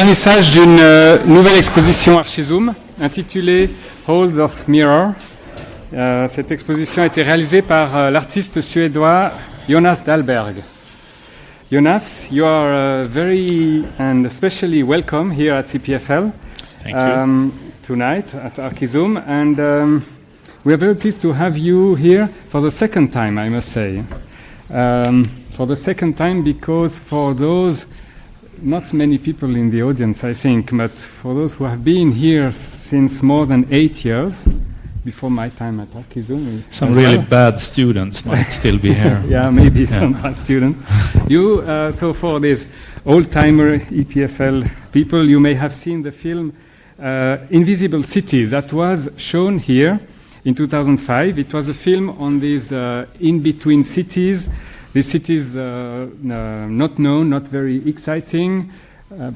vernissage d'une nouvelle exposition Archizoom intitulée Halls of Mirror. Cette exposition a été réalisée par l'artiste suédois Jonas Dahlberg. Jonas, you are very and especially welcome here at EPFL tonight at Archizoom, and we are very pleased to have you here for the second time, I must say. For the second time, because for those, not many people in the audience, I think, but for those who have been here since more than 8 years, before my time at Archizoom. Some really bad students might still be here. Yeah, maybe some bad students. You, so for these old-timer EPFL people, you may have seen the film Invisible Cities that was shown here in 2005. It was a film on these in-between cities. These cities not known, not very exciting,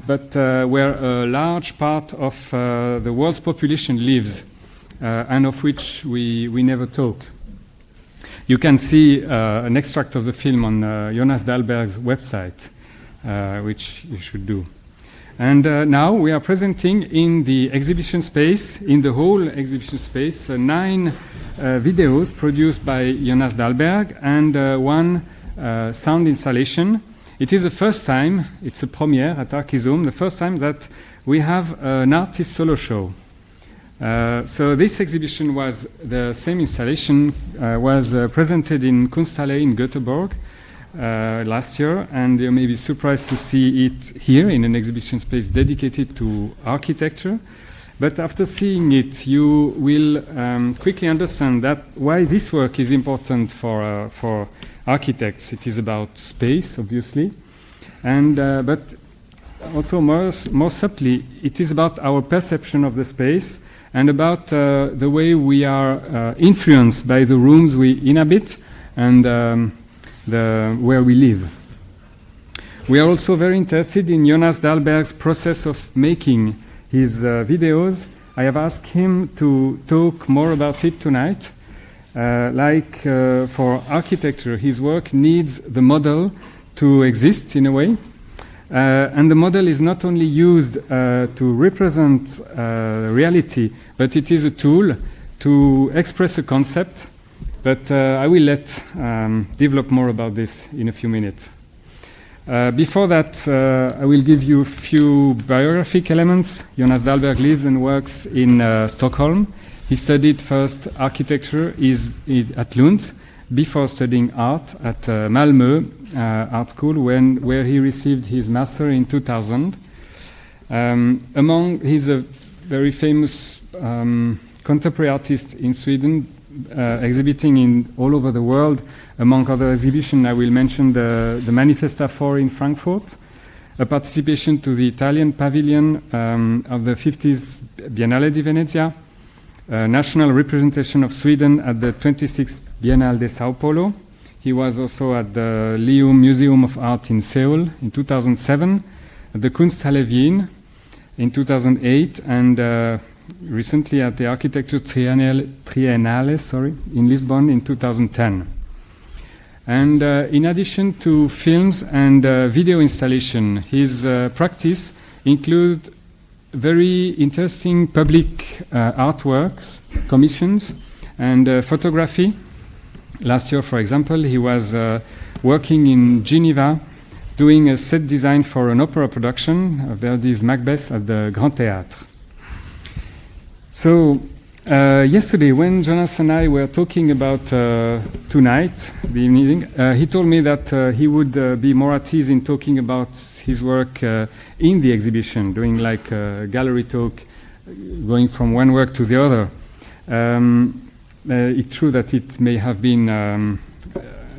but where a large part of the world's population lives. And of which we never talk. You can see an extract of the film on Jonas Dahlberg's website, which you should do. And now we are presenting in the exhibition space, in the whole exhibition space, 9 videos produced by Jonas Dahlberg and one sound installation. It is the first time, it's a premiere at Archizoom, the first time that we have an artist solo show. So this exhibition was the same installation was presented in Kunsthalle in Göteborg last year, and you may be surprised to see it here in an exhibition space dedicated to architecture. But after seeing it, you will quickly understand that why this work is important for architects. It is about space, obviously, and but also more subtly, it is about our perception of the space and about the way we are influenced by the rooms we inhabit and where we live. We are also very interested in Jonas Dahlberg's process of making his videos. I have asked him to talk more about it tonight. For architecture, his work needs the model to exist in a way. And the model is not only used to represent reality, but it is a tool to express a concept. But I will develop more about this in a few minutes. Before that, I will give you a few biographic elements. Jonas Dahlberg lives and works in Stockholm. He studied first architecture at Lund, before studying art at Malmö Art School, where he received his master in 2000. He's a very famous contemporary artist in Sweden, exhibiting all over the world. Among other exhibitions, I will mention the Manifesta 4 in Frankfurt, a participation to the Italian pavilion of the 50th Biennale di Venezia, national representation of Sweden at the 26th Biennale de Sao Paulo. He was also at the Lium Museum of Art in Seoul in 2007, at the Kunsthalle Wien in 2008, and recently at the Architecture Triennale in Lisbon in 2010. And in addition to films and video installation, his practice includes very interesting public artworks, commissions, and photography. Last year, for example, he was working in Geneva, doing a set design for an opera production of Verdi's Macbeth at the Grand Théâtre. So, yesterday, when Jonas and I were talking about tonight, the evening, he told me that he would be more at ease in talking about his work in the exhibition, doing like a gallery talk, going from one work to the other. It's true that it may have been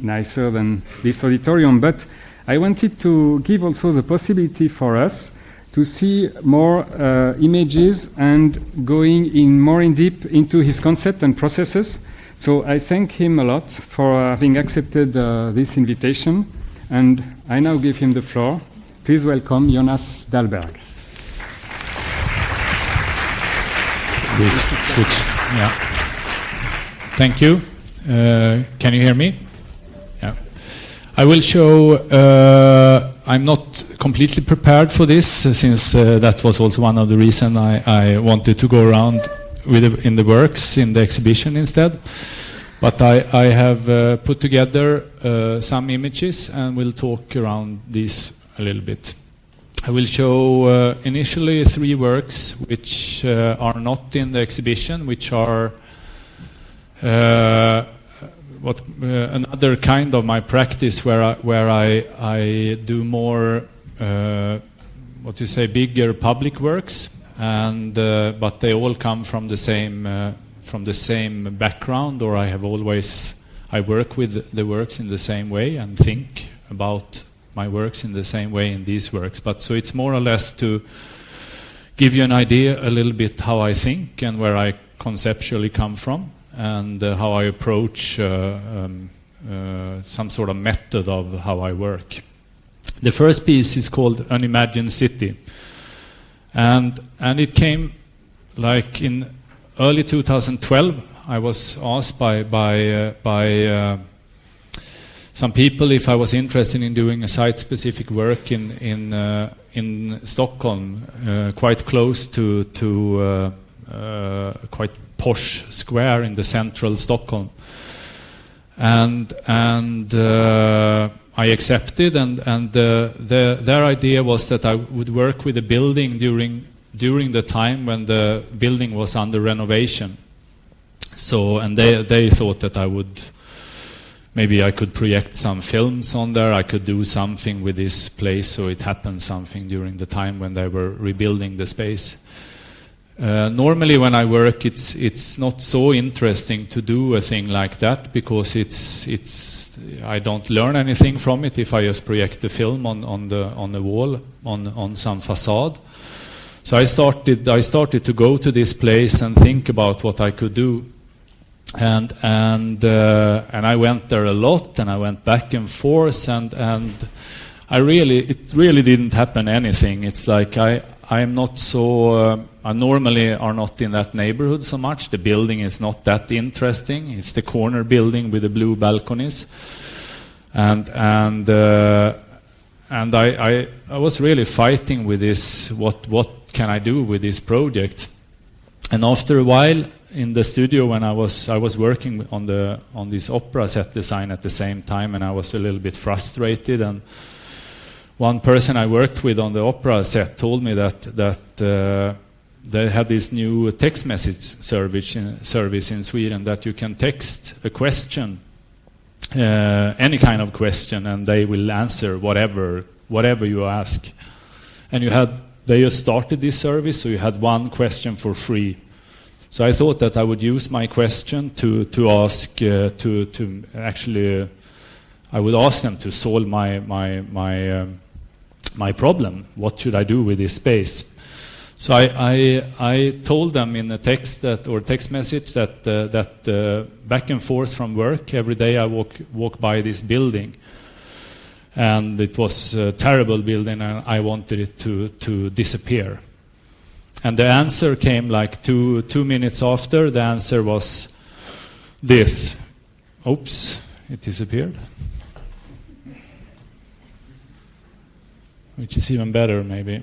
nicer than this auditorium, but I wanted to give also the possibility for us to see more images and going more in deep into his concept and processes. So I thank him a lot for having accepted this invitation, and I now give him the floor. Please welcome Jonas Dahlberg. Please switch. Yeah. Thank you. Can you hear me? Yeah. I will show I'm not completely prepared for this, since that was also one of the reasons I wanted to go around in the works in the exhibition instead. But I have put together some images and will talk around these a little bit. I will show initially 3 works which are not in the exhibition, which are another kind of my practice where I do more bigger public works, and but they all come from the same background, or I work with the works in the same way and think about my works in the same way in these works. But so it's more or less to give you an idea a little bit how I think and where I conceptually come from, and how I approach some sort of method of how I work. The first piece is called Unimagined City, and it came like in early 2012. I was asked by some people if I was interested in doing a site-specific work in Stockholm, quite close to quite posh square in the central Stockholm, and I accepted, and their idea was that I would work with the building during the time when the building was under renovation. So, and they thought that maybe I could project some films on there, I could do something with this place, so it happened something during the time when they were rebuilding the space. Normally when I work, it's not so interesting to do a thing like that, because I don't learn anything from it if I just project the film on the wall on some facade. So I started to go to this place and think about what I could do. And I went there a lot, and I went back and forth, and it really didn't happen anything. It's like I'm not so. I normally are not in that neighborhood so much. The building is not that interesting. It's the corner building with the blue balconies, and I was really fighting with this. What can I do with this project? And after a while, in the studio, when I was working on this opera set design at the same time, and I was a little bit frustrated. And one person I worked with on the opera set told me that they had this new text message service in Sweden, that you can text a question, any kind of question, and they will answer whatever you ask. And they just started this service, so you had one question for free. So I thought that I would use my question to ask actually I would ask them to solve my problem. What should I do with this space? So I told them in a text message that back and forth from work every day I walk by this building, and it was a terrible building, and I wanted it to disappear. And the answer came like 2 minutes after. The answer was this. Oops, it disappeared. Which is even better, maybe.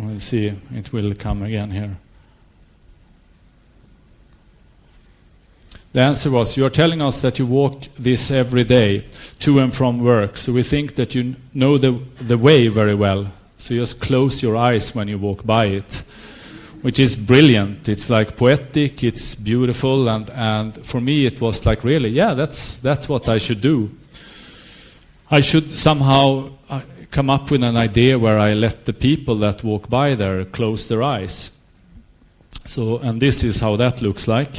We'll see. It will come again here. The answer was, you are telling us that you walk this every day to and from work. So we think that you know the way very well. So just close your eyes when you walk by it, which is brilliant. It's like poetic, it's beautiful, and for me it was like, really, yeah, that's what I should do. I should somehow come up with an idea where I let the people that walk by there close their eyes. So, and this is how that looks like.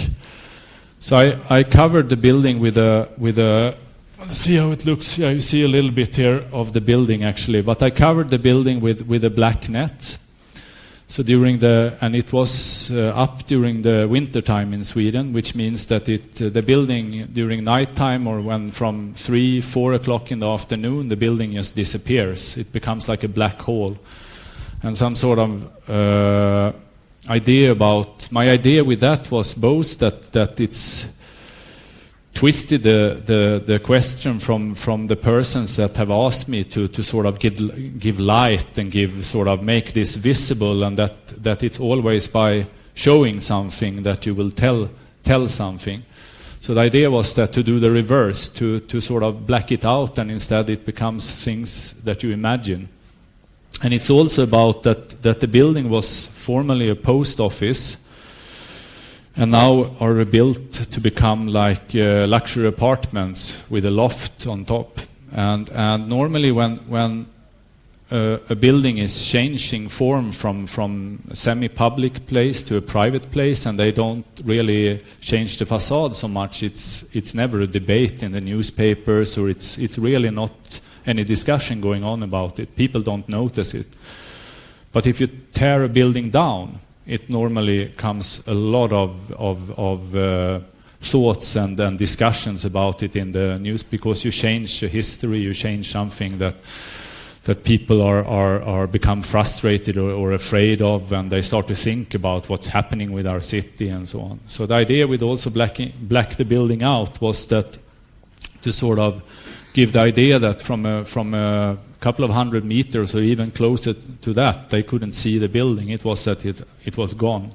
So I covered the building with a let's see how it looks. Yeah, you see a little bit here of the building actually, but I covered the building with a black net. So and it was up during the winter time in Sweden, which means that the building during nighttime, or when from 3-4 o'clock in the afternoon, the building just disappears. It becomes like a black hole. And some sort of my idea with that was both that it's twisted the question from the persons that have asked me to sort of give light and make this visible, and that it's always by showing something that you will tell something. So the idea was that to do the reverse, to sort of black it out, and instead it becomes things that you imagine. And it's also about that the building was formerly a post office, and now are rebuilt to become like luxury apartments with a loft on top. And normally when a building is changing form from a semi-public place to a private place, and they don't really change the facade so much, it's never a debate in the newspapers, or it's really not any discussion going on about it. People don't notice it. But if you tear a building down, it normally comes a lot of thoughts and discussions about it in the news, because you change the history, you change something that people are become frustrated or afraid of, and they start to think about what's happening with our city and so on. So the idea with also black the building out was that to sort of give the idea that from a couple of 100 meters or even closer to that, they couldn't see the building. It was that it was gone.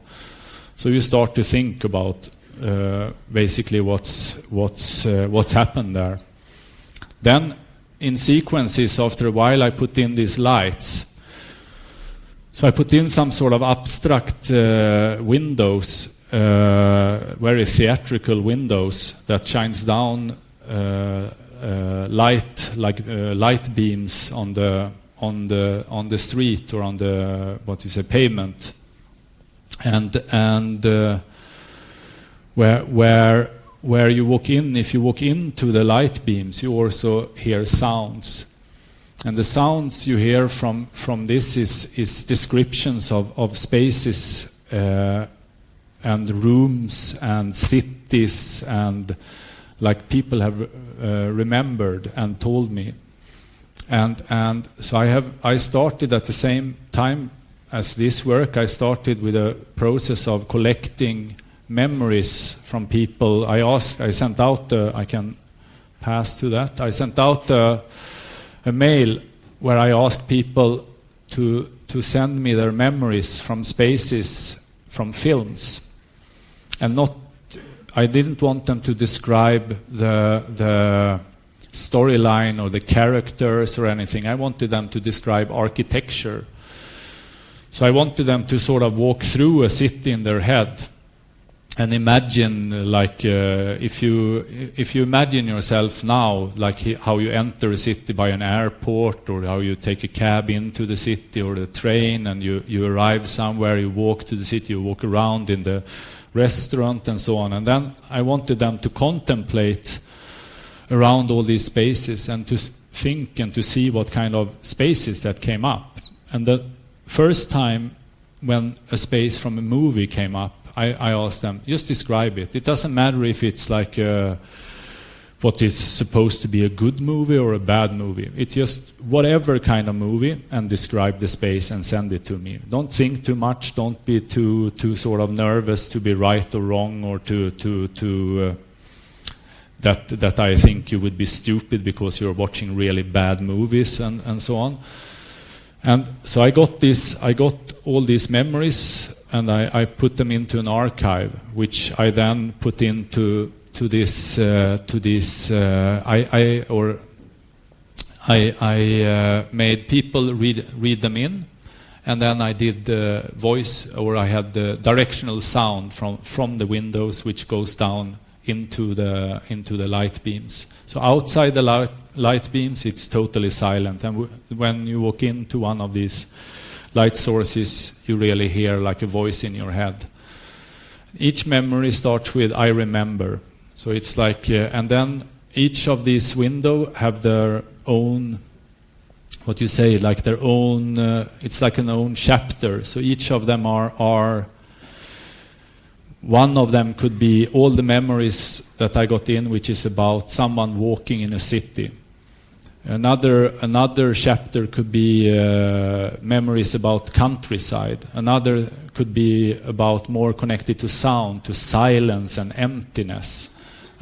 So you start to think about basically what's happened there. Then in sequences, after a while, I put in these lights. So I put in some sort of abstract windows, very theatrical windows that shines down light beams on the street or on the pavement, and where you walk in, if you walk into the light beams, you also hear sounds, and the sounds you hear from this is descriptions of spaces and rooms and cities, and like people have remembered and told me, and so I started at the same time as this work. I started with a process of collecting memories from people. I sent out I can pass to that. I sent out a mail where I asked people to send me their memories from spaces, from films, and I didn't want them to describe the storyline or the characters or anything. I wanted them to describe architecture. So I wanted them to sort of walk through a city in their head and imagine, like if you imagine yourself now, like how you enter a city by an airport, or how you take a cab into the city or the train, and you arrive somewhere, you walk to the city, you walk around in the restaurant and so on. And then I wanted them to contemplate around all these spaces and to think and to see what kind of spaces that came up. And the first time when a space from a movie came up, I asked them, just describe it. It doesn't matter if it's like what is supposed to be a good movie or a bad movie. It's just whatever kind of movie, and describe the space and send it to me. Don't think too much. Don't be too sort of nervous to be right or wrong, or that I think you would be stupid because you're watching really bad movies and so on. And so I got all these memories, and I put them into an archive, which I then put into this. I made people read them in, and then I did the voice, or I had the directional sound from the windows, which goes down into the light beams. So outside the light beams, it's totally silent, and when you walk into one of these light sources, you really hear like a voice in your head. Each memory starts with "I remember." So it's like, and then each of these windows have their own, like their own, it's like an own chapter. So each of them are one of them could be all the memories that I got in, which is about someone walking in a city. Another chapter could be memories about countryside. Another could be about more connected to sound, to silence and emptiness.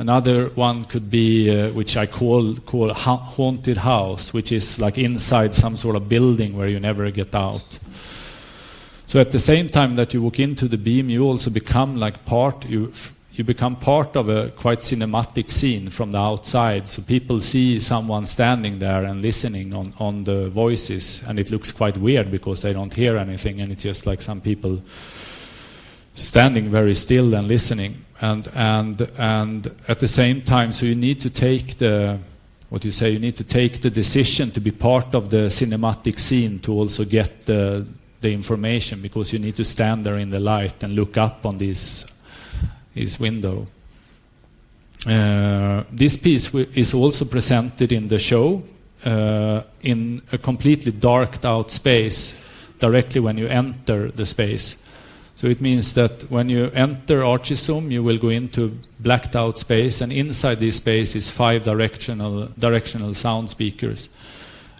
Another one could be, which I call haunted house, which is like inside some sort of building where you never get out. So at the same time that you walk into the beam, you also become like you become part of a quite cinematic scene from the outside. So people see someone standing there and listening on the voices, and it looks quite weird because they don't hear anything, and it's just like some people standing very still and listening. And at the same time, so you need to take the decision to be part of the cinematic scene to also get the information, because you need to stand there in the light and look up on this window. This piece is also presented in the show in a completely darked out space directly when you enter the space. So it means that when you enter Archizoom, you will go into blacked out space, and inside this space is 5 directional sound speakers.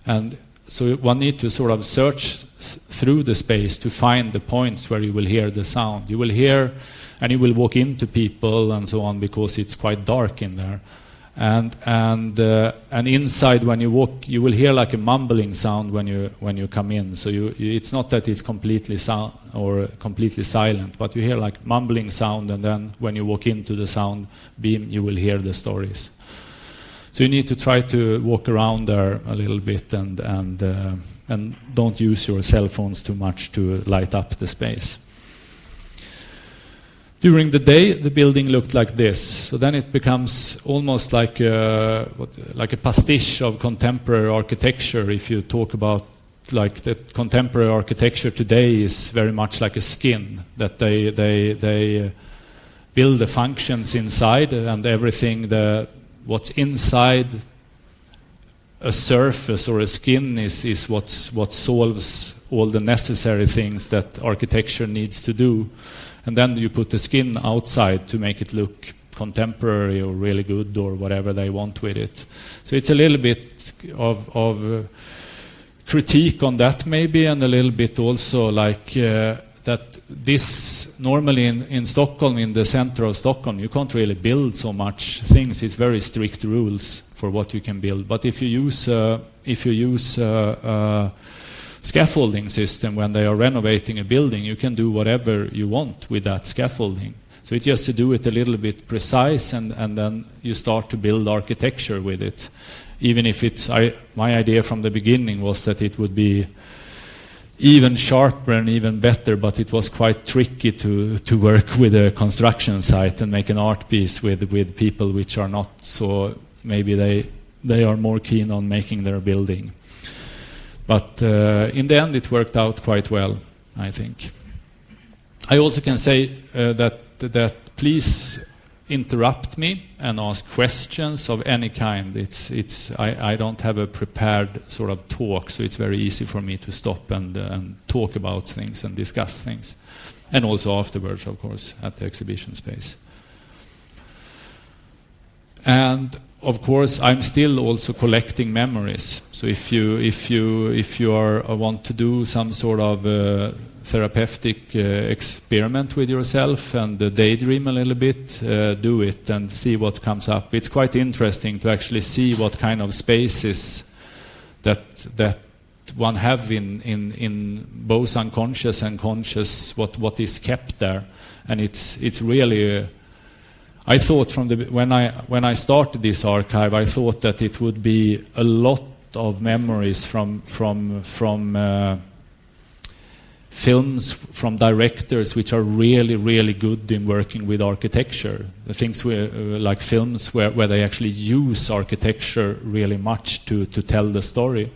And so one needs to sort of search through the space to find the points where you will hear the sound. You will hear, and you will walk into people and so on, because it's quite dark in there. And inside, when you walk, you will hear like a mumbling sound when you come in. So it's not that it's completely completely silent, but you hear like mumbling sound, and then when you walk into the sound beam, you will hear the stories. So you need to try to walk around there a little bit, and don't use your cell phones too much to light up the space. During the day, the building looked like this. So then it becomes almost like a pastiche of contemporary architecture. If you talk about like that, contemporary architecture today is very much like a skin, that they build the functions inside, and everything what's inside a surface or a skin is what solves all the necessary things that architecture needs to do. And then you put the skin outside to make it look contemporary or really good or whatever they want with it. So it's a little bit of critique on that maybe, and a little bit also like that this normally in Stockholm, in the center of Stockholm, you can't really build so much things. It's very strict rules for what you can build. But if you use scaffolding system when they are renovating a building, you can do whatever you want with that scaffolding. So it's just to do it a little bit precise, and then you start to build architecture with it. Even if my idea from the beginning was that it would be even sharper and even better, but it was quite tricky to work with a construction site and make an art piece with people which are not so, maybe they are more keen on making their building. But in the end, it worked out quite well, I think. I also can say that please interrupt me and ask questions of any kind. I don't have a prepared sort of talk, so it's very easy for me to stop and talk about things and discuss things. And also afterwards, of course, at the exhibition space. And of course, I'm still also collecting memories. So if you want to do some sort of therapeutic experiment with yourself and daydream a little bit, do it and see what comes up. It's quite interesting to actually see what kind of spaces that one have in both unconscious and conscious, what is kept there, and it's really. I thought when I started this archive, I thought that it would be a lot of memories from films from directors which are really, really good in working with architecture. The things like films where they actually use architecture really much to tell the story.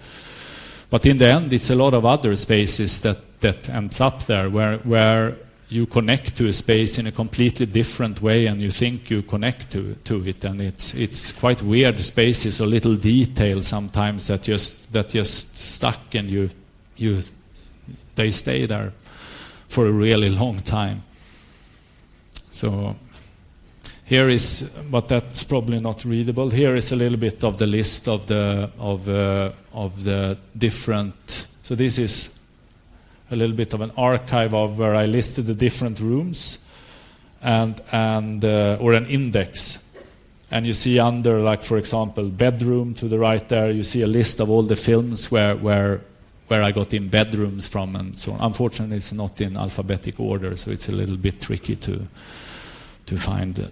But in the end, it's a lot of other spaces that ends up there where you connect to a space in a completely different way, and you think you connect to it, and it's quite weird spaces or little details sometimes that just stuck, and they stay there for a really long time. So here is, but that's probably not readable. Here is a little bit of the list of the different. So this is a little bit of an archive of where I listed the different rooms, and or an index. And you see under, like for example, bedroom to the right there, you see a list of all the films where I got in bedrooms from and so on. Unfortunately, it's not in alphabetic order, so it's a little bit tricky to find.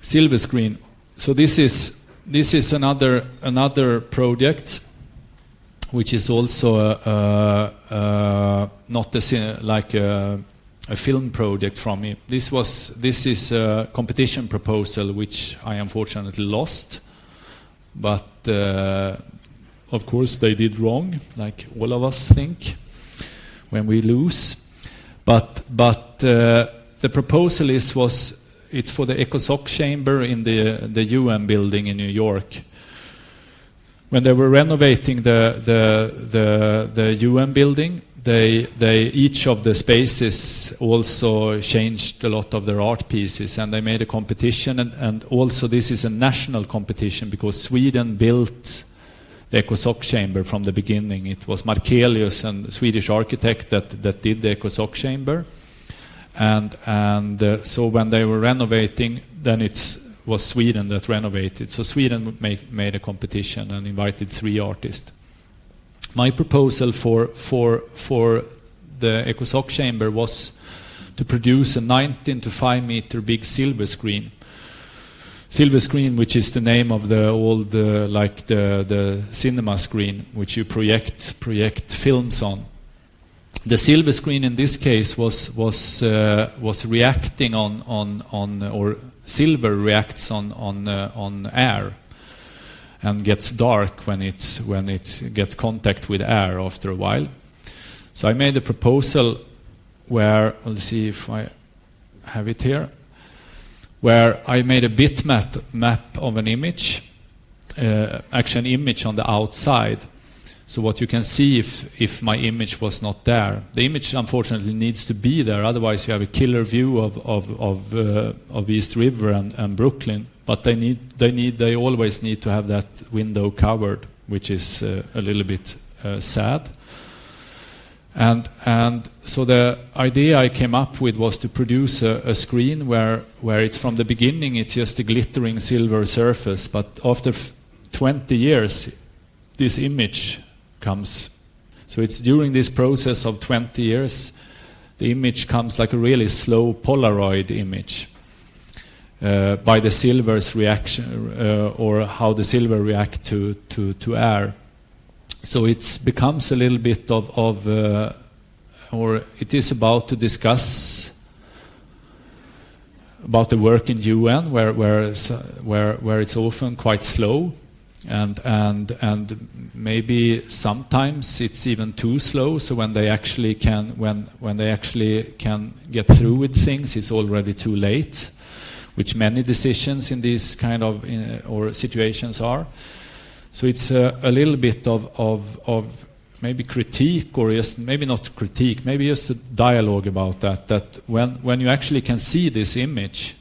Silver screen. So this is another project, which is also not like a film project from me. This is a competition proposal which I unfortunately lost, but of course they did wrong, like all of us think when we lose. But the proposal it's for the ECOSOC chamber in the UN building in New York. When they were renovating the UN building, they each of the spaces also changed a lot of their art pieces, and they made a competition, and also this is a national competition because Sweden built the ECOSOC chamber from the beginning. It was Markelius, and Swedish architect, that did the ECOSOC chamber. And so when they were renovating, then it was Sweden that renovated. So Sweden made a competition and invited 3 artists. My proposal for the ECOSOC chamber was to produce a 19 to 5 meter big silver screen. Silver screen, which is the name of the old like the cinema screen, which you project films on. The silver screen in this case was reacting on or silver reacts on air and gets dark when it gets contact with air after a while. So I made a proposal where, let's see if I have it here, where I made a bitmap of an image, actually an image on the outside. So what you can see if my image was not there. The image unfortunately needs to be there, otherwise you have a killer view of East River and Brooklyn. But they always need to have that window covered, which is a little bit sad. And so the idea I came up with was to produce a screen where it's from the beginning it's just a glittering silver surface, but after 20 years this image comes. So it's during this process of 20 years the image comes like a really slow Polaroid image by the silver's reaction or how the silver react to air. So it becomes a little bit of or it is about to discuss about the work in UN where it's often quite slow. And maybe sometimes it's even too slow. So when they actually can get through with things, it's already too late, which many decisions in these kind of or situations are. So it's a little bit of maybe critique, or just maybe not critique, maybe just a dialogue about that. That when you actually can see this image,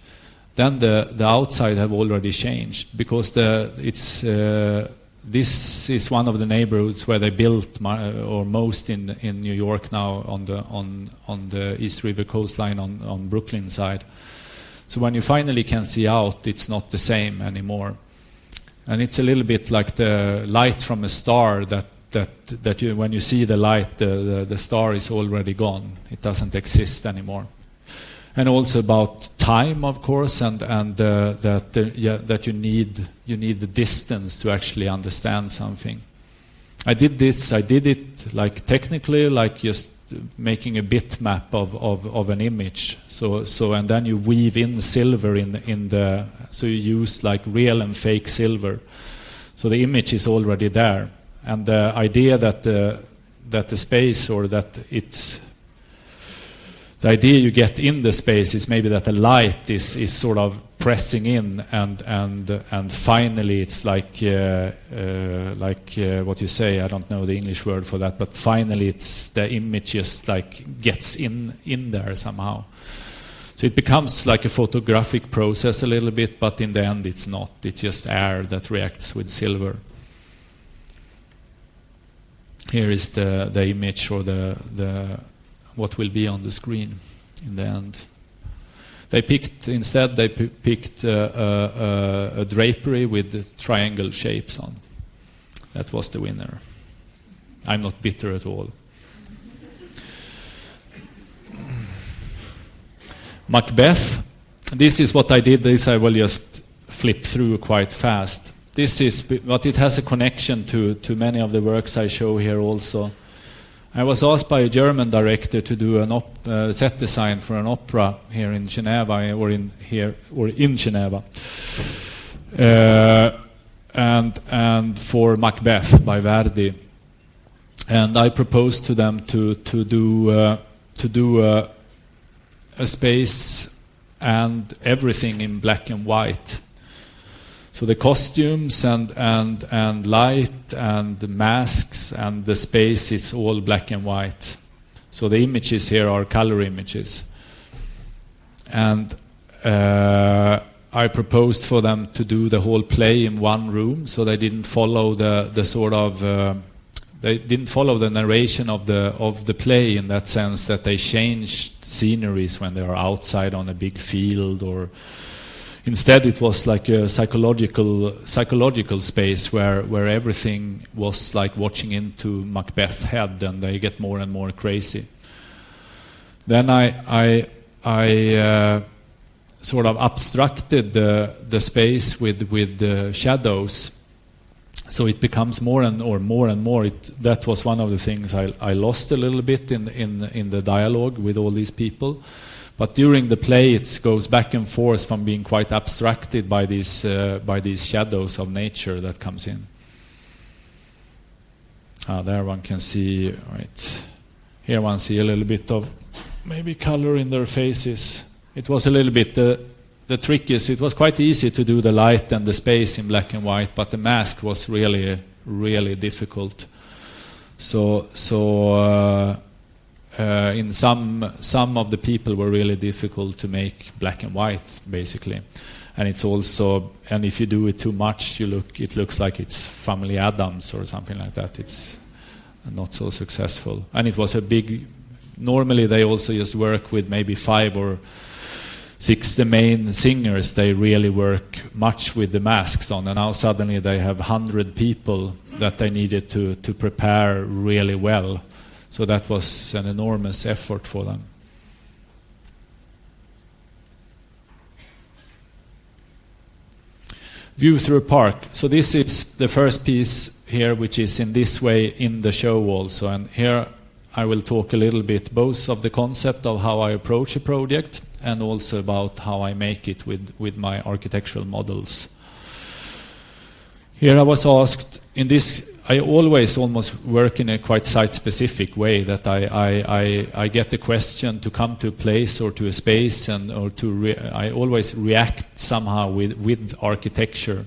then the outside have already changed, because this is one of the neighborhoods where they built most in New York now on the East River coastline on Brooklyn side. So when you finally can see out, it's not the same anymore, and it's a little bit like the light from a star that you, when you see the light, the star is already gone. It doesn't exist anymore. And also about time, of course, and that you need the distance to actually understand something. I did it like technically, like just making a bitmap of an image. So and then you weave in silver in the, so you use like real and fake silver. So the image is already there, and the idea that the space, or that it's the idea you get in the space is maybe that the light is sort of pressing in, and finally it's like what you say, I don't know the English word for that, but finally it's the image just like gets in there somehow. So it becomes like a photographic process a little bit, but in the end it's not. It's just air that reacts with silver. here is the image or the what will be on the screen in the end. They picked a drapery with triangle shapes on. That was the winner. I'm not bitter at all. Macbeth. This is what I did. This I will just flip through quite fast. But it has a connection to many of the works I show here also. I was asked by a German director to do an set design for an opera here in Geneva, or in Geneva, and for Macbeth by Verdi. And I proposed to them to do a space and everything in black and white. So the costumes and light and the masks and the space is all black and white. So the images here are color images. And I proposed for them to do the whole play in one room, so they didn't follow the sort of they didn't follow the narration of the play in that sense that they changed sceneries when they are outside on a big field, or instead it was like a psychological space where everything was like watching into Macbeth's head, and they get more and more crazy. Then I sort of abstracted the space with the shadows, so it becomes more and more. That was one of the things I lost a little bit in the dialogue with all these people. But during the play, it goes back and forth from being quite abstracted by these shadows of nature that comes in. There one can see, right here one see a little bit of maybe color in their faces. It was a little bit, the trick is it was quite easy to do the light and the space in black and white, but the mask was really, really difficult. So in some of the people were really difficult to make black and white, basically. And it's also, and if you do it too much, it looks like it's Family Addams or something like that. It's not so successful. And it was a big, normally they also just work with maybe 5 or 6 the main singers. They really work much with the masks on, and now suddenly they have 100 people that they needed to prepare really well. So that was an enormous effort for them. View through a park. So this is the first piece here, which is in this way in the show also. And here I will talk a little bit both of the concept of how I approach a project and also about how I make it with my architectural models. Here I was asked, in this, I always almost work in a quite site-specific way, that I get a question to come to a place or to a space, and I always react somehow with architecture.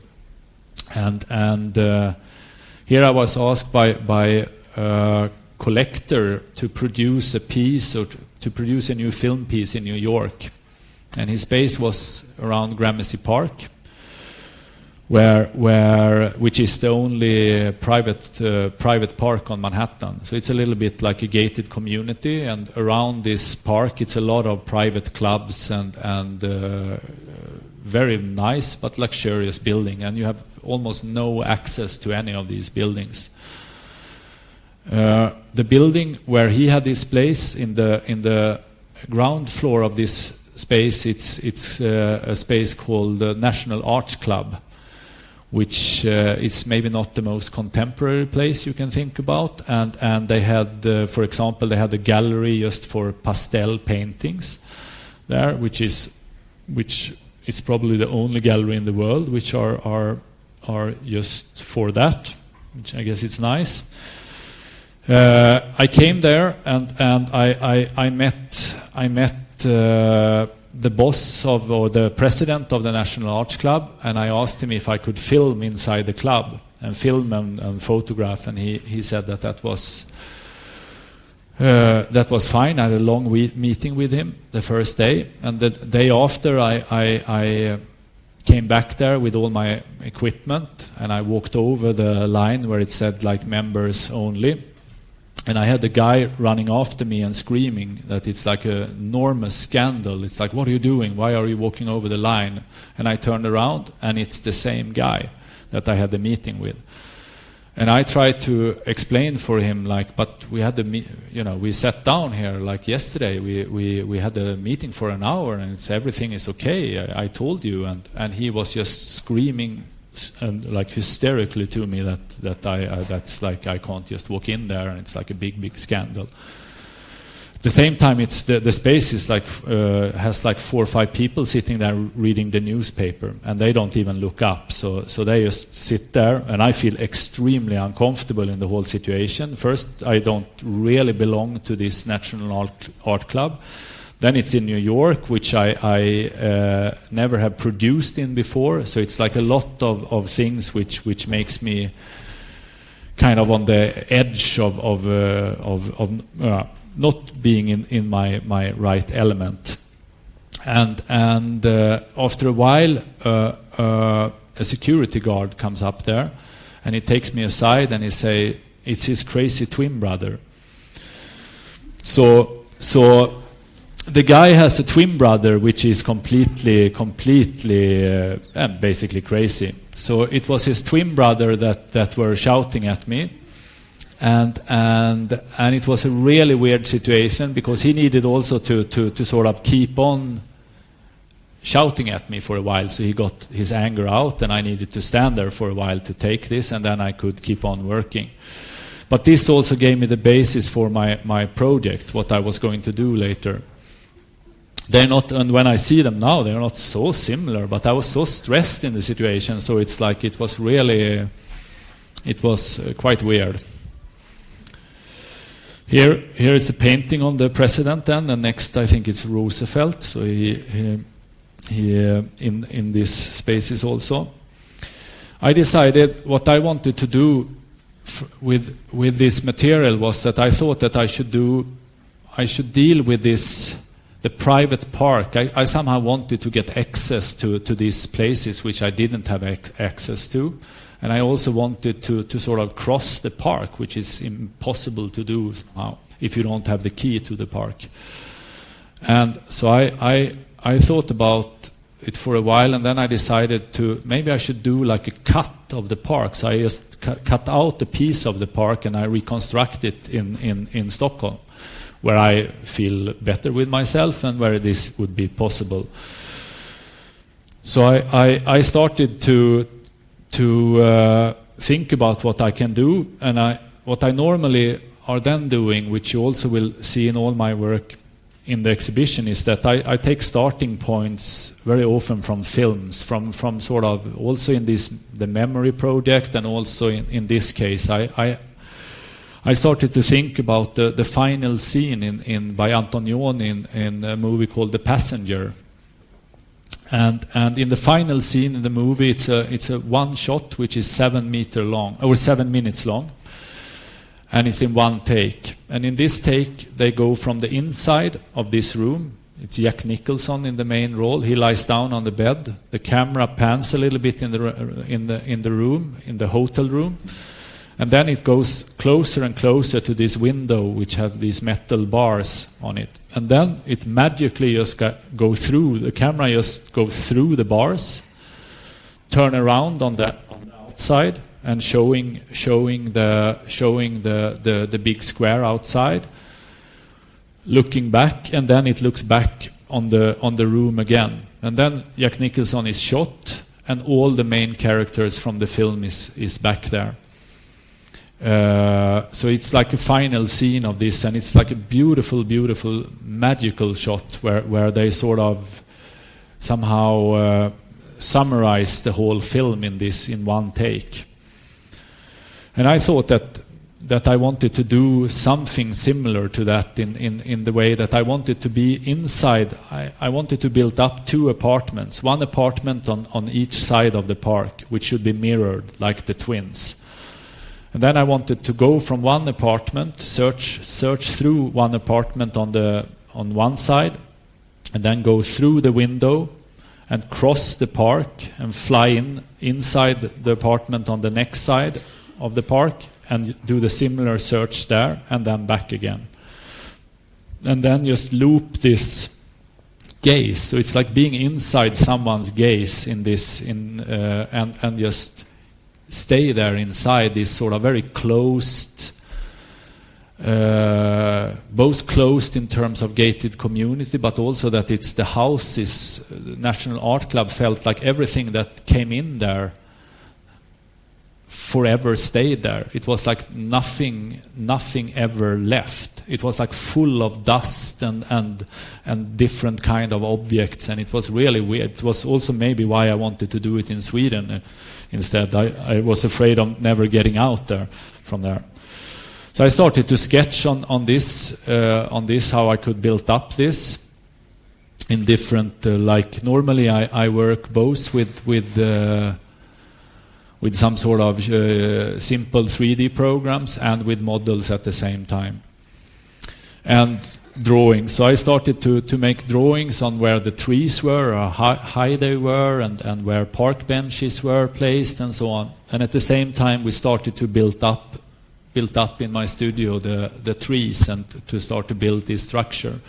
And here I was asked by a collector to produce a piece or to produce a new film piece in New York, and his space was around Gramercy Park, which is the only private park on Manhattan. So it's a little bit like a gated community, and around this park it's a lot of private clubs and very nice but luxurious building, and you have almost no access to any of these buildings. The building where he had his place in the ground floor of this space, it's a space called the National Arts Club, which is maybe not the most contemporary place you can think about, and they had, for example, they had a gallery just for pastel paintings there, which is probably the only gallery in the world which are just for that, which I guess it's nice. I came there and I met the boss or the president of the National Arts Club, and I asked him if I could film inside the club and film and photograph, and he said that was fine. I had a long meeting with him the first day, and the day after I came back there with all my equipment, and I walked over the line where it said like members only, And I had the guy running after me and screaming that it's like an enormous scandal. It's like, what are you doing? Why are you walking over the line? And I turned around, and it's the same guy that I had the meeting with. And I tried to explain for him, like, but we had we sat down here like yesterday. We had a meeting for an hour, and everything is okay. I told you, and he was just screaming and like hysterically to me that's like I can't just walk in there, and it's like a big scandal. At the same time, it's the space is like has like 4 or 5 people sitting there reading the newspaper, and they don't even look up. So they just sit there, and I feel extremely uncomfortable in the whole situation. First, I don't really belong to this National Art Club. Then it's in New York, which I never have produced in before. So it's like a lot of things which makes me kind of on the edge of not being in my right element. And after a while, a security guard comes up there, and he takes me aside, and he say, it's his crazy twin brother. So the guy has a twin brother which is completely basically crazy. So it was his twin brother that were shouting at me, and it was a really weird situation, because he needed also to sort of keep on shouting at me for a while. So he got his anger out, and I needed to stand there for a while to take this, and then I could keep on working. But this also gave me the basis for my project, what I was going to do later. They're not, and when I see them now, they're not so similar, but I was so stressed in the situation, so it's like it was quite weird. Here is a painting on the president then, and next I think it's Roosevelt, so he in this spaces also. I decided what I wanted to do with this material was that I thought that I should deal with this, the private park. I somehow wanted to get access to these places which I didn't have access to, and I also wanted to sort of cross the park, which is impossible to do somehow if you don't have the key to the park. And so I thought about it for a while, and then I decided maybe I should do like a cut of the park. So I just cut out a piece of the park, and I reconstruct it in Stockholm, where I feel better with myself and where this would be possible. So I started to think about what I can do, and what I normally are then doing, which you also will see in all my work in the exhibition, is that I take starting points very often from films, from sort of also in the memory project, and also in this case I started to think about the final scene by Antonioni in a movie called The Passenger. And in the final scene in the movie, it's a one shot which is 7 minutes long, and it's in one take. And in this take, they go from the inside of this room. It's Jack Nicholson in the main role. He lies down on the bed. The camera pans a little bit in the room, in the hotel room. And then it goes closer and closer to this window, which have these metal bars on it. And then it magically just go through. The camera just goes through the bars, turn around on the outside, and showing the big square outside, looking back, and then it looks back on the room again. And then Jack Nicholson is shot, and all the main characters from the film is back there. So it's like a final scene of this, and it's like a beautiful magical shot where they sort of somehow summarize the whole film in one take. And I thought that I wanted to do something similar to that in the way that I wanted to be inside. I wanted to build up 2 apartments, one apartment on each side of the park, which should be mirrored like the twins. And then I wanted to go from one apartment, search through one apartment on one side, and then go through the window and cross the park and fly inside the apartment on the next side of the park, and do the similar search there, and then back again. And then just loop this gaze. So it's like being inside someone's gaze in this, and just stay there inside this sort of very closed, both closed in terms of gated community, but also that it's the houses. National Art Club felt like everything that came in there forever stayed there. It was like nothing ever left. It was like full of dust and different kind of objects, and it was really weird. It was also maybe why I wanted to do it in Sweden instead. I was afraid of never getting out there from there. So I started to sketch on this how I could build up this in different like normally I work both with some sort of simple 3D programs and with models at the same time. And drawings. So I started to make drawings on where the trees were, or how high they were, and where park benches were placed, and so on. And at the same time, we started to build up in my studio the trees and to start to build this structure.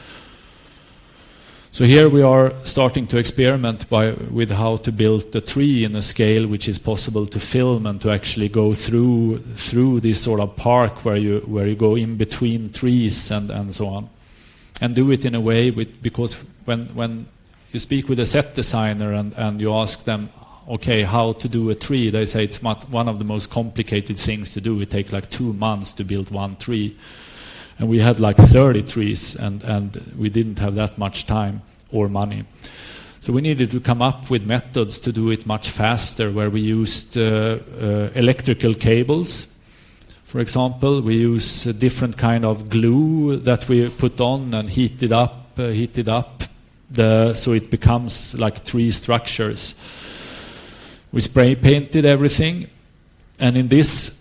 So here we are starting to experiment with how to build the tree in a scale which is possible to film and to actually go through this sort of park where you go in between trees and so on, and do it in a way because when you speak with a set designer and you ask them, okay, how to do a tree, they say it's one of the most complicated things to do. It takes like 2 months to build one tree. And we had like 30 trees, and we didn't have that much time or money. So we needed to come up with methods to do it much faster, where we used electrical cables. For example, we use a different kind of glue that we put on and heat it up, so it becomes like tree structures. We spray painted everything, and in this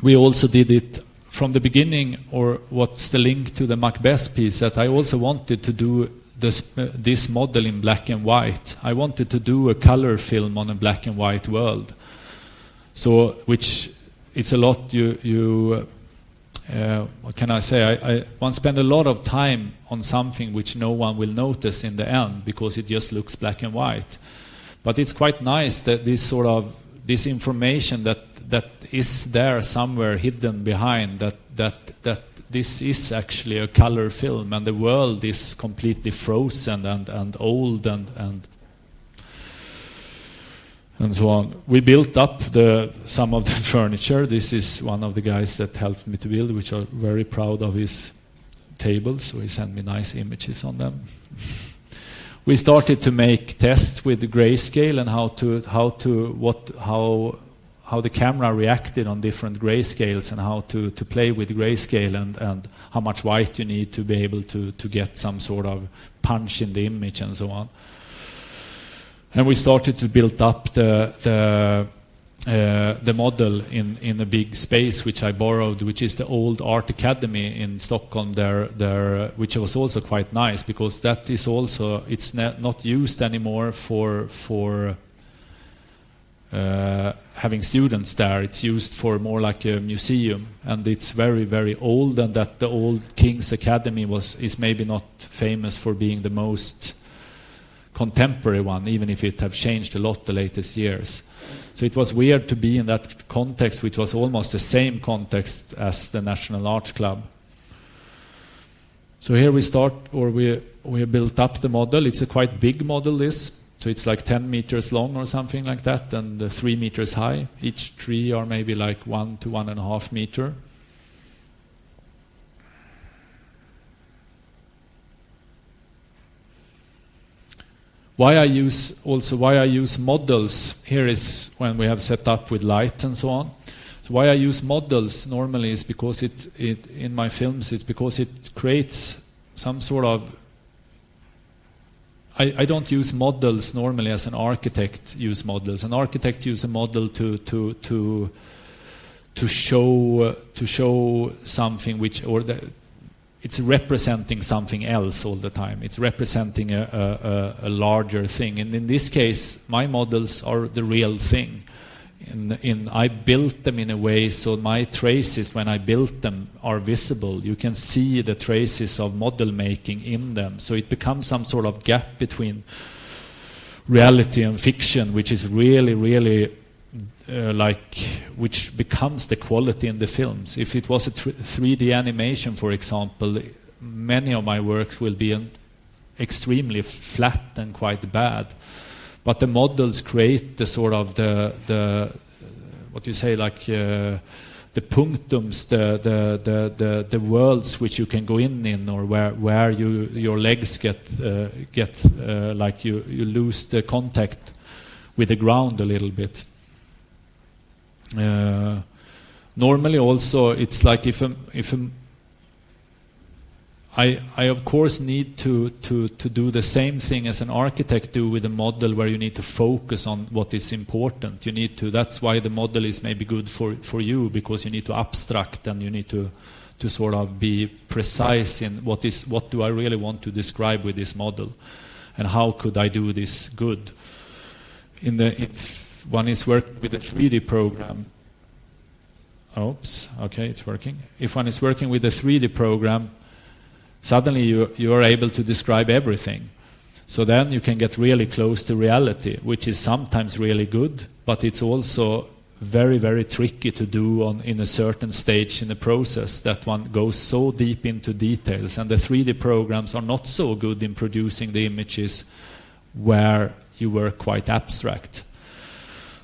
we also did it from the beginning, or what's the link to the Macbeth piece, that I also wanted to do this model in black and white. I wanted to do a color film on a black and white world. So, which it's a lot what can I say? One spend a lot of time on something which no one will notice in the end because it just looks black and white. But it's quite nice that this information that is there somewhere hidden behind, that this is actually a color film, and the world is completely frozen and old and so on. We built up some of the furniture. This is one of the guys that helped me to build, which are very proud of his tables, so he sent me nice images on them. We started to make tests with the grayscale and how the camera reacted on different grayscales, and how to play with grayscale and how much white you need to be able to get some sort of punch in the image and so on. And we started to build up the model in a big space which I borrowed, which is the old Art Academy in Stockholm there, which was also quite nice because that is also, it's not used anymore for having students there. It's used for more like a museum, and it's very, very old, and that the old King's Academy is maybe not famous for being the most contemporary one, even if it have changed a lot the latest years. So it was weird to be in that context, which was almost the same context as the National Arts Club. So here we built up the model. It's a quite big model, this. So it's like 10 meters long or something like that, and 3 meters high. Each tree are maybe like 1 to 1.5 meter. Why I use models here is when we have set up with light and so on. So why I use models normally is because it in my films, it's because it creates some sort of. I don't use models normally as an architect use models. An architect use a model to show something it's representing something else all the time. It's representing a larger thing. And in this case, my models are the real thing I built them in a way so my traces, when I built them, are visible. You can see the traces of model making in them. So it becomes some sort of gap between reality and fiction, which is really which becomes the quality in the films. If it was a 3D animation, for example, many of my works will be extremely flat and quite bad. But the models create the sort of the what you say, like the punctums, the worlds which you can go in, or where your legs get like you lose the contact with the ground a little bit. Normally, also, it's like if I of course need to do the same thing as an architect do with a model, where you need to focus on what is important. You need to. That's why the model is maybe good for you, because you need to abstract and you need to sort of be precise in what do I really want to describe with this model, and how could I do this good. If one is working with a 3D program. Oops. Okay, it's working. If one is working with a 3D program, suddenly you are able to describe everything. So then you can get really close to reality, which is sometimes really good, but it's also very, very tricky to do in a certain stage in the process, that one goes so deep into details. And the 3D programs are not so good in producing the images where you work quite abstract.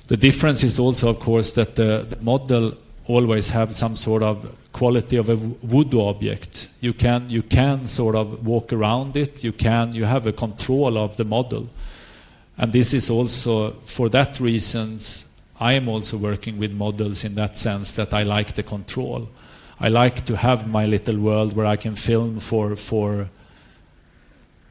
The difference is also, of course, that the model always have some sort of quality of a wood object. You can sort of walk around it. You have a control of the model, and this is also for that reasons. I am also working with models in that sense, that I like the control. I like to have my little world where I can film for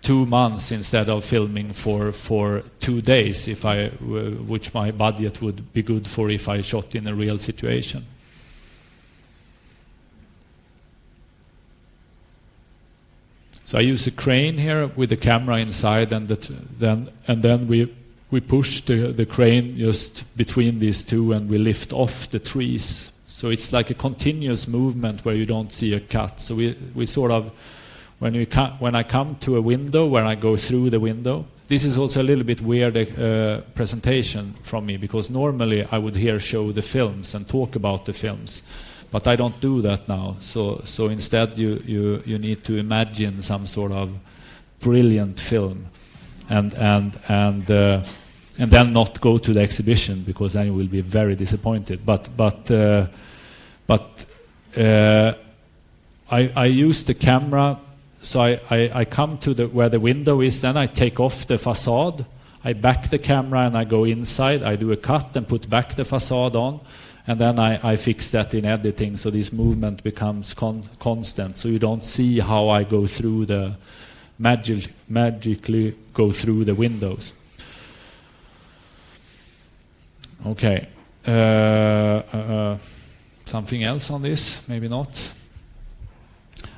2 months instead of filming for 2 days, which my budget would be good for if I shot in a real situation. So I use a crane here with the camera inside, and then we push the crane just between these two, and we lift off the trees. So it's like a continuous movement where you don't see a cut. So we sort of, when I come to a window where I go through the window, this is also a little bit weird presentation from me, because normally I would here show the films and talk about the films. But I don't do that now. So instead, you need to imagine some sort of brilliant film, and then not go to the exhibition, because then you will be very disappointed. But I use the camera. So I come to where the window is. Then I take off the facade. I back the camera and I go inside. I do a cut and put back the facade on. And then I fix that in editing, so this movement becomes constant. So you don't see how I go through magically go through the windows. Okay. Something else on this? Maybe not.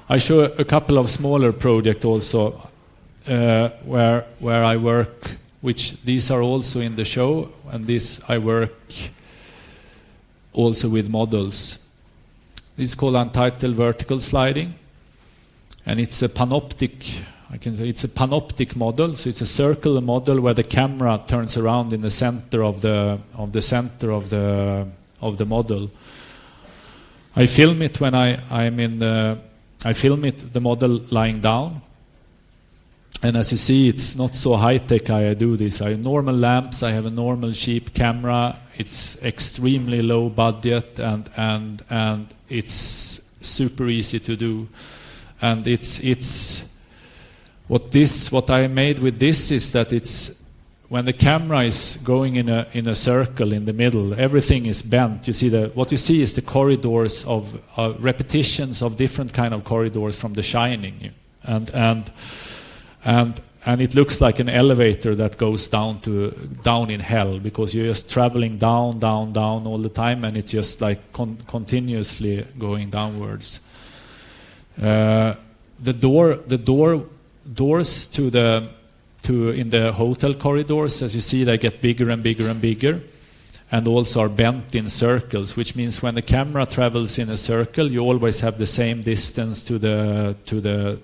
I show a couple of smaller projects also, where I work, which these are also in the show, and this I work also with models. This is called Untitled Vertical Sliding, and it's a panoptic. I can say it's a panoptic model. So it's a circular model where the camera turns around in the center of the model. I film it when I film it the model lying down. And as you see, it's not so high-tech how I do this. I have normal lamps, I have a normal cheap camera. It's extremely low budget, and it's super easy to do. And it's what I made with this is that it's when the camera is going in a circle in the middle, everything is bent. You see what you see is the corridors of repetitions of different kind of corridors from The Shining, and it looks like an elevator that goes down in hell, because you're just traveling down all the time, and it's just like continuously going downwards. The doors in the hotel corridors, as you see, they get bigger and bigger and bigger, and also are bent in circles, which means when the camera travels in a circle, you always have the same distance to the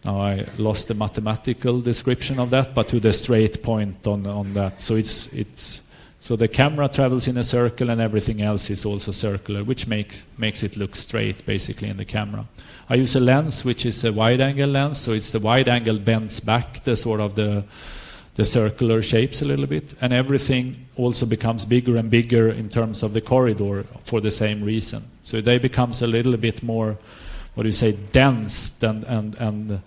now I lost the mathematical description of that, but to the straight point on that. So so the camera travels in a circle and everything else is also circular, which makes it look straight basically in the camera. I use a lens which is a wide angle lens, so it's the wide angle bends back the sort of the circular shapes a little bit, and everything also becomes bigger and bigger in terms of the corridor for the same reason. So they becomes a little bit more, what do you say, dense and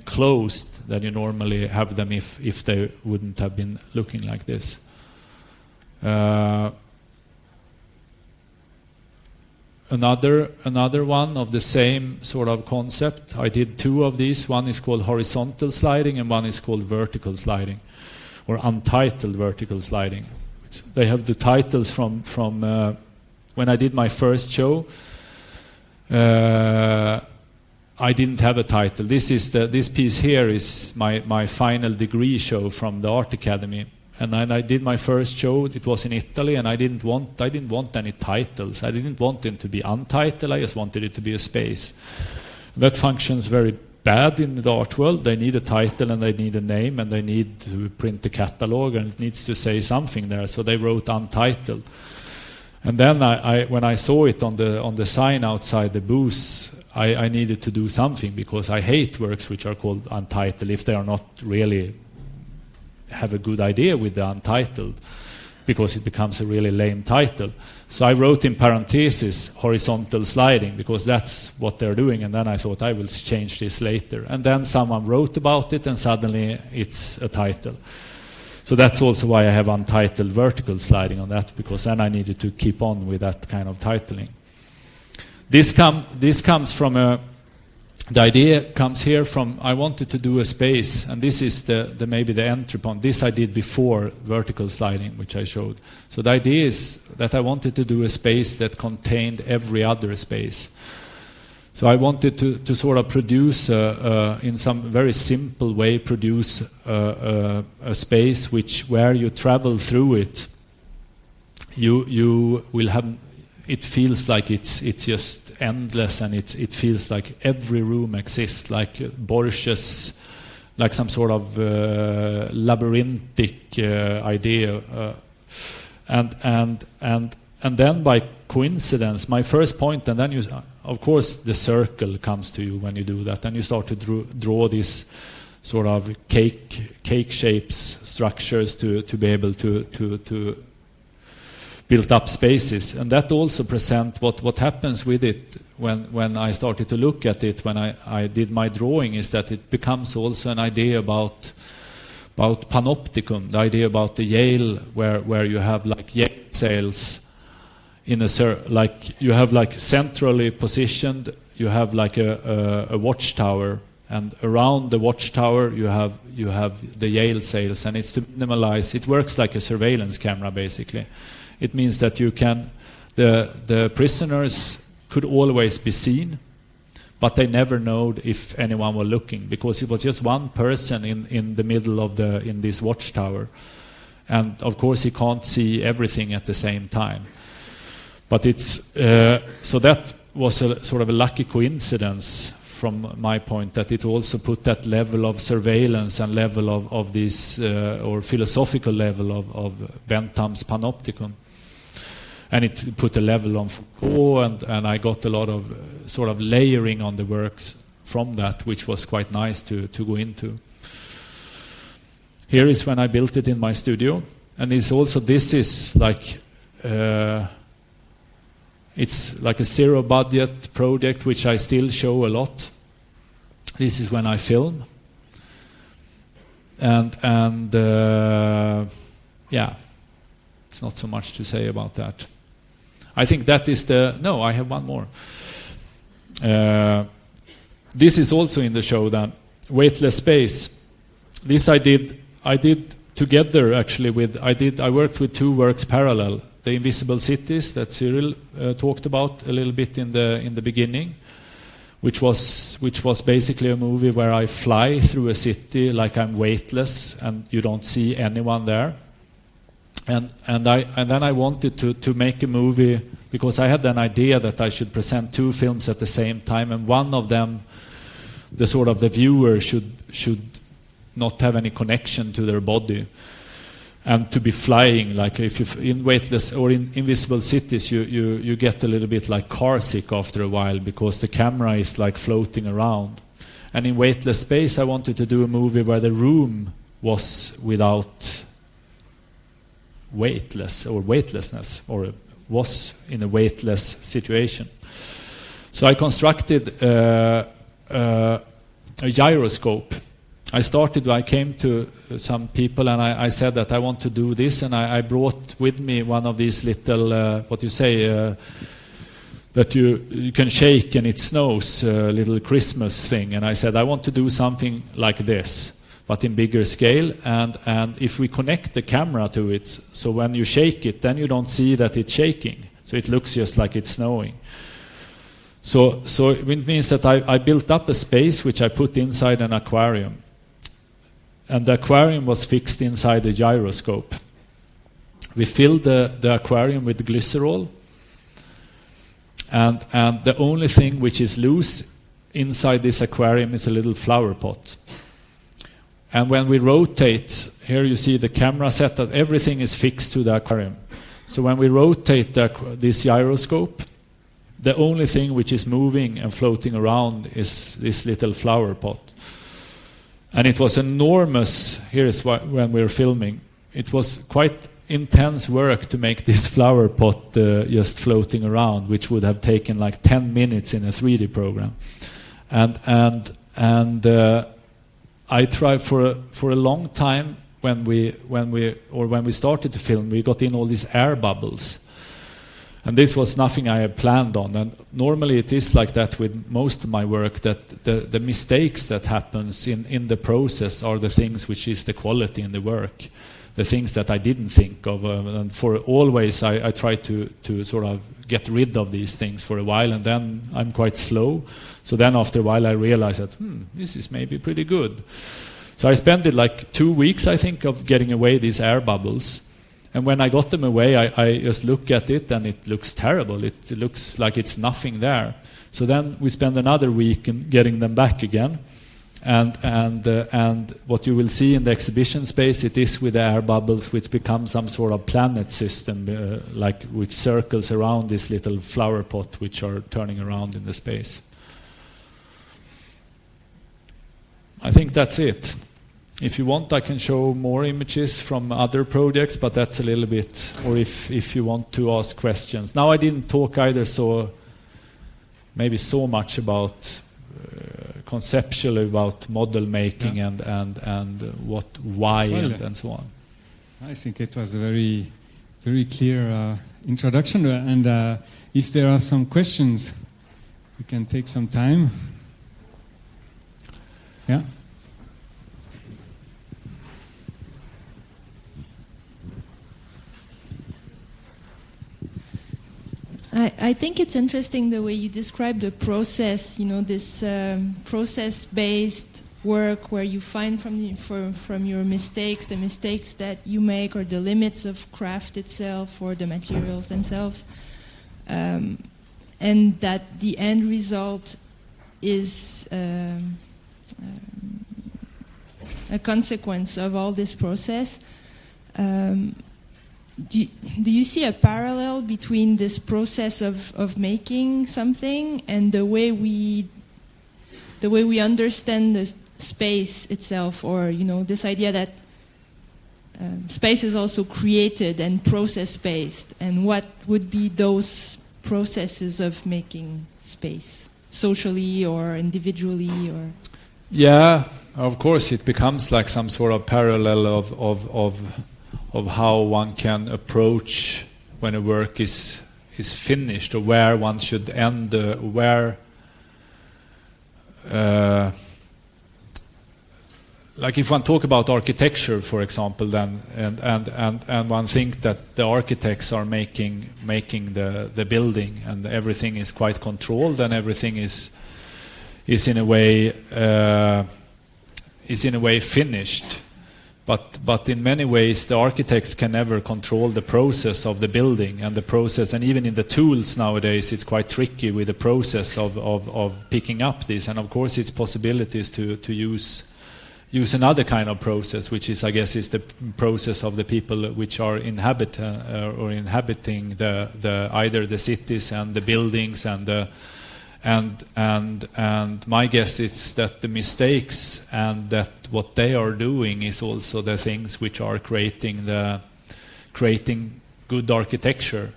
closed than you normally have them if they wouldn't have been looking like this. Another one of the same sort of concept. I did two of these. One is called horizontal sliding and one is called vertical sliding, or untitled vertical sliding. They have the titles from when I did my first show. I didn't have a title. This piece here is my final degree show from the Art Academy. And then I did my first show. It was in Italy, and I didn't want any titles. I didn't want them to be untitled. I just wanted it to be a space. That functions very bad in the art world. They need a title and they need a name and they need to print the catalog and it needs to say something there. So they wrote untitled. And then when I saw it on the sign outside the booth, I needed to do something, because I hate works which are called untitled if they are not really have a good idea with the untitled, because it becomes a really lame title. So I wrote in parentheses horizontal sliding, because that's what they're doing, and then I thought I will change this later. And then someone wrote about it and suddenly it's a title. So that's also why I have untitled vertical sliding on that, because then I needed to keep on with that kind of titling. This comes from the idea comes here from, I wanted to do a space, and this is maybe the entry point. This I did before vertical sliding, which I showed. So the idea is that I wanted to do a space that contained every other space. So I wanted to sort of produce, in some very simple way, produce a space where you travel through it, you will have. It feels like it's just endless, and it feels like every room exists, like Borges, like some sort of labyrinthic idea, and then by coincidence, my first point, and then of course the circle comes to you when you do that, and you start to draw these sort of cake shapes, structures to be able to built up spaces, and that also present what happens with it when I started to look at it, when I did my drawing, is that it becomes also an idea about panopticon, the idea about the Yale, where you have like Yale sails in like you have like centrally positioned, you have like a watchtower, and around the watchtower you have the Yale sails, and it's to minimize. It works like a surveillance camera basically. It means that the prisoners could always be seen, but they never know if anyone were looking, because it was just one person in the middle of in this watchtower, and of course he can't see everything at the same time. But it's so that was a sort of a lucky coincidence from my point, that it also put that level of surveillance and level of this or philosophical level of Bentham's panopticon. And it put a level on Foucault, and I got a lot of sort of layering on the works from that, which was quite nice to go into. Here is when I built it in my studio, and this is like it's like a zero budget project, which I still show a lot. This is when I film, and yeah, it's not so much to say about that. I think that is I have one more. This is also in the show then, Weightless Space. This I did together actually I worked with two works parallel. The Invisible Cities that Cyril talked about a little bit in the beginning, which was basically a movie where I fly through a city like I'm weightless and you don't see anyone there. And then I wanted to make a movie, because I had an idea that I should present two films at the same time, and one of them, the viewer should not have any connection to their body, and to be flying, like if you in Weightless or in Invisible Cities, you get a little bit like car sick after a while, because the camera is like floating around. And in Weightless Space, I wanted to do a movie where the room was without weightlessness, or was in a weightless situation. So I constructed a gyroscope. I came to some people and I said that I want to do this, and I brought with me one of these little, that you can shake and it snows, little Christmas thing. And I said, I want to do something like this, but in bigger scale, and if we connect the camera to it, so when you shake it, then you don't see that it's shaking, so it looks just like it's snowing. So it means that I built up a space which I put inside an aquarium, and the aquarium was fixed inside a gyroscope. We filled the aquarium with glycerol, and the only thing which is loose inside this aquarium is a little flower pot. And when we rotate, here you see the camera set, that everything is fixed to the aquarium. So when we rotate this gyroscope, the only thing which is moving and floating around is this little flower pot. And it was enormous. Here is when we were filming. It was quite intense work to make this flower pot just floating around, which would have taken like 10 minutes in a 3D program. And I tried for a long time when we started to film. We got in all these air bubbles, and this was nothing I had planned on. And normally it is like that with most of my work, that the mistakes that happens in the process are the things which is the quality in the work, the things that I didn't think of. And for always I try to sort of get rid of these things for a while, and then I'm quite slow. So then after a while I realized that this is maybe pretty good. So I spent it like 2 weeks, I think, of getting away these air bubbles. And when I got them away, I just look at it and it looks terrible. It looks like it's nothing there. So then we spend another week in getting them back again. And what you will see in the exhibition space, it is with the air bubbles, which become some sort of planet system, which circles around this little flower pot, which are turning around in the space. I think that's it. If you want, I can show more images from other projects, but that's a little bit, or if you want to ask questions. Now I didn't talk either so much about conceptually about model making and why and so on. I think it was a very, very clear introduction, and if there are some questions, we can take some time. Yeah. I think it's interesting the way you describe the process, this process-based work where you find from your mistakes, the mistakes that you make, or the limits of craft itself or the materials themselves, and that the end result is a consequence of all this process. Do you see a parallel between this process of making something and the way we understand the space itself, or this idea that space is also created and process-based, and what would be those processes of making space, socially or individually, or? Yeah, of course, it becomes like some sort of parallel of how one can approach when a work is finished, or where one should end, like if one talk about architecture, for example, then and one think that the architects are making the building, and everything is quite controlled, and everything is in a way finished. But in many ways, the architects can never control the process of the building and the process, and even in the tools nowadays, it's quite tricky with the process of picking up this. And of course, it's possibilities to use another kind of process, which is, I guess, is the process of the people which are inhabiting the either the cities and the buildings and my guess is that the mistakes and that what they are doing is also the things which are creating good architecture.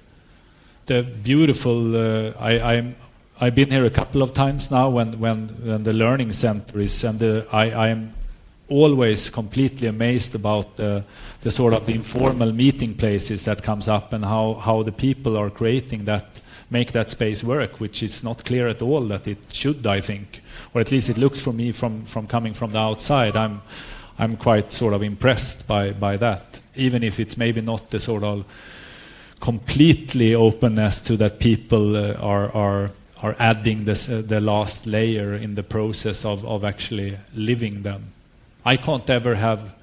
The beautiful I've been here a couple of times now when the learning center is, and I am always completely amazed about the sort of the informal meeting places that comes up and how the people are creating that, make that space work, which is not clear at all that it should, I think, or at least it looks for me from coming from the outside. I'm quite sort of impressed by that, even if it's maybe not the sort of completely openness to that people are adding the last layer in the process of actually living them. I can't ever have,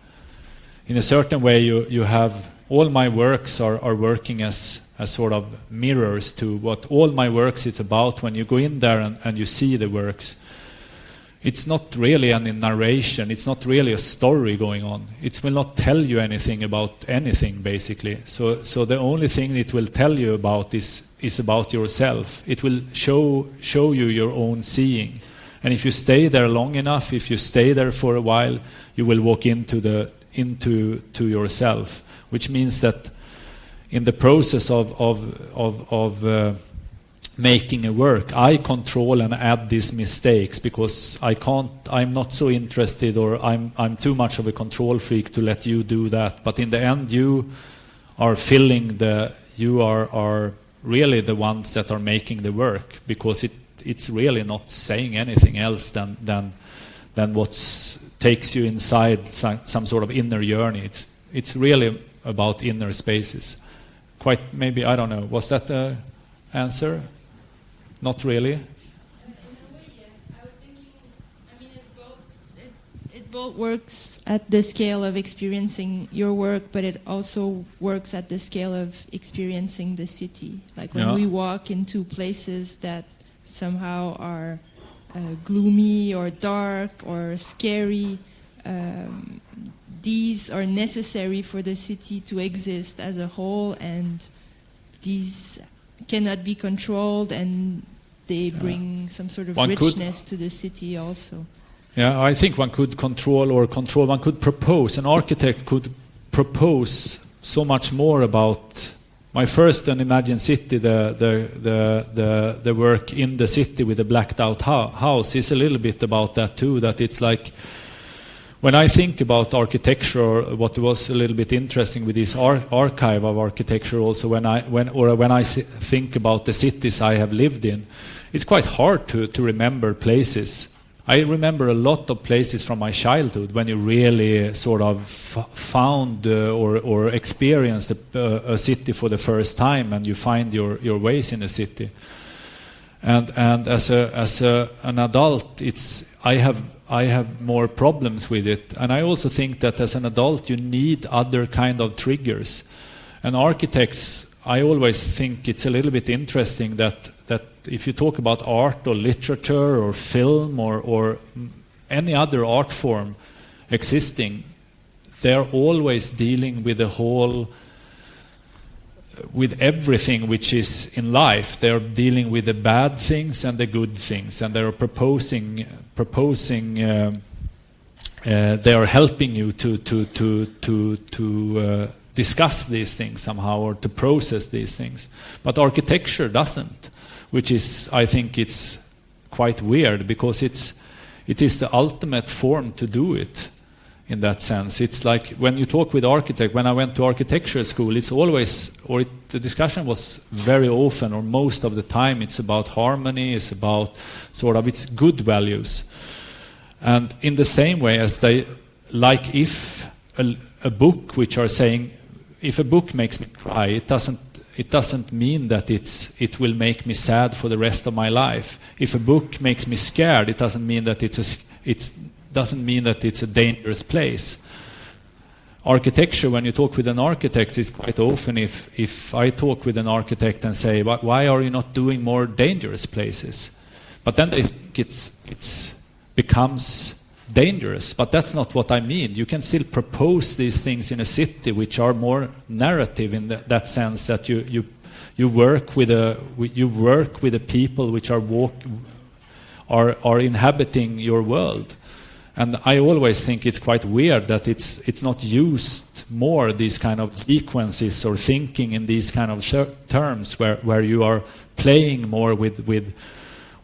in a certain way, you have all my works are working as sort of mirrors to what all my works is about. When you go in there and you see the works, it's not really a narration, it's not really a story going on. It will not tell you anything about anything, basically. So the only thing it will tell you about is about yourself. It will show you your own seeing. And if you stay there long enough, if you stay there for a while, you will walk into yourself, which means that in the process of making a work, I control and add these mistakes because I'm not so interested, or I'm too much of a control freak to let you do that. But in the end, you are you are really the ones that are making the work, because it's really not saying anything else than what takes you inside some sort of inner journey. It's really about inner spaces. Quite maybe, I don't know, was that the answer? Not really? In a way, yeah. I was thinking, I mean, it both works at the scale of experiencing your work, but it also works at the scale of experiencing the city. Like when we walk into places that somehow are gloomy or dark or scary, these are necessary for the city to exist as a whole, and these cannot be controlled, and they bring some sort of richness to the city also. Yeah, I think one could one could propose, an architect could propose so much more about my first Imagined City, the work in the city with the blacked out house is a little bit about that too, that it's like, when I think about architecture, what was a little bit interesting with this archive of architecture also, when I think about the cities I have lived in, it's quite hard to remember places. I remember a lot of places from my childhood when you really sort of found or experienced a city for the first time, and you find your ways in a city. And as an adult, I have more problems with it, and I also think that as an adult you need other kind of triggers. And architects, I always think it's a little bit interesting that if you talk about art or literature or film or any other art form existing, they're always dealing with with everything which is in life. They're dealing with the bad things and the good things, and they're proposing. They are helping you to discuss these things somehow, or to process these things. But architecture doesn't, which is, I think, it's quite weird, because it is the ultimate form to do it. In that sense, it's like when you talk with architect. When I went to architecture school, it's always, the discussion was very often, or most of the time, it's about harmony. It's about it's good values, and in the same way as they, like if a book which are saying, if a book makes me cry, it doesn't mean that it will make me sad for the rest of my life. If a book makes me scared, it doesn't mean that it's a dangerous place. architecture, when you talk with an architect, is quite often if I talk with an architect and say, why are you not doing more dangerous places? But then they think it's becomes dangerous, but that's not what I mean. You can still propose these things in a city which are more narrative in that sense, that you work with the people which are inhabiting your world. And I always think it's quite weird that it's not used more, these kind of sequences or thinking in these kind of terms where you are playing more with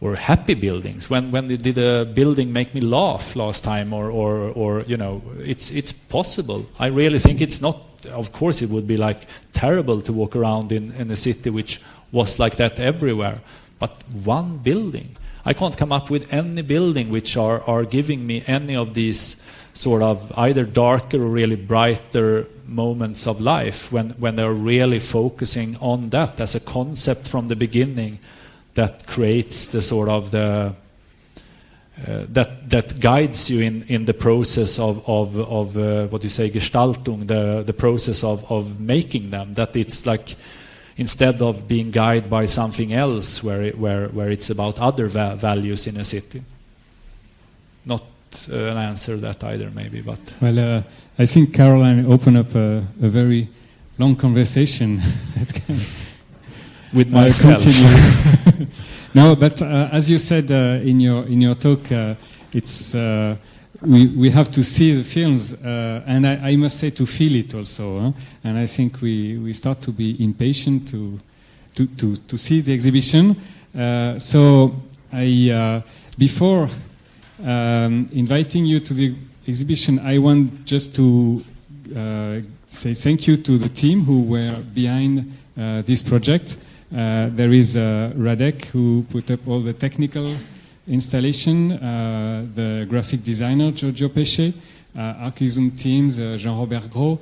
or happy buildings. When did a building make me laugh last time, or you know, it's possible. I really think it's not. Of course, it would be like terrible to walk around in a city which was like that everywhere. But one building, I can't come up with any building which are giving me any of these sort of either darker or really brighter moments of life when they're really focusing on that as a concept from the beginning. That creates the sort of that guides you in the process of what you say, Gestaltung, the process of making them. That it's like, instead of being guided by something else where it's about other values in a city. Not an answer that either, maybe, but well, I think Caroline opened up a very long conversation. With myself. No, but as you said in your talk, it's we have to see the films, and I must say to feel it also. Huh? And I think we start to be impatient to see the exhibition. So I before inviting you to the exhibition, I want just to say thank you to the team who were behind this project. There is Radek, who put up all the technical installation, the graphic designer, Giorgio Pesce, Archizoom teams, Jean-Robert Gros,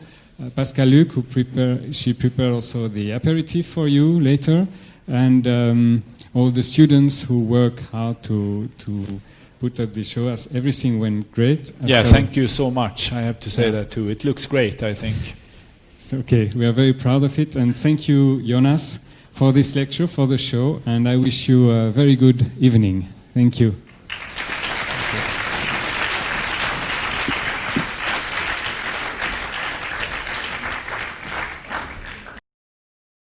Pascal Luc, who prepared also the aperitif for you later, and all the students who work hard to put up the show. As everything went great. Yeah, so thank you so much. I have to say that too. It looks great, I think. Okay, we are very proud of it, and thank you, Jonas, for this lecture, for the show, and I wish you a very good evening. Thank you.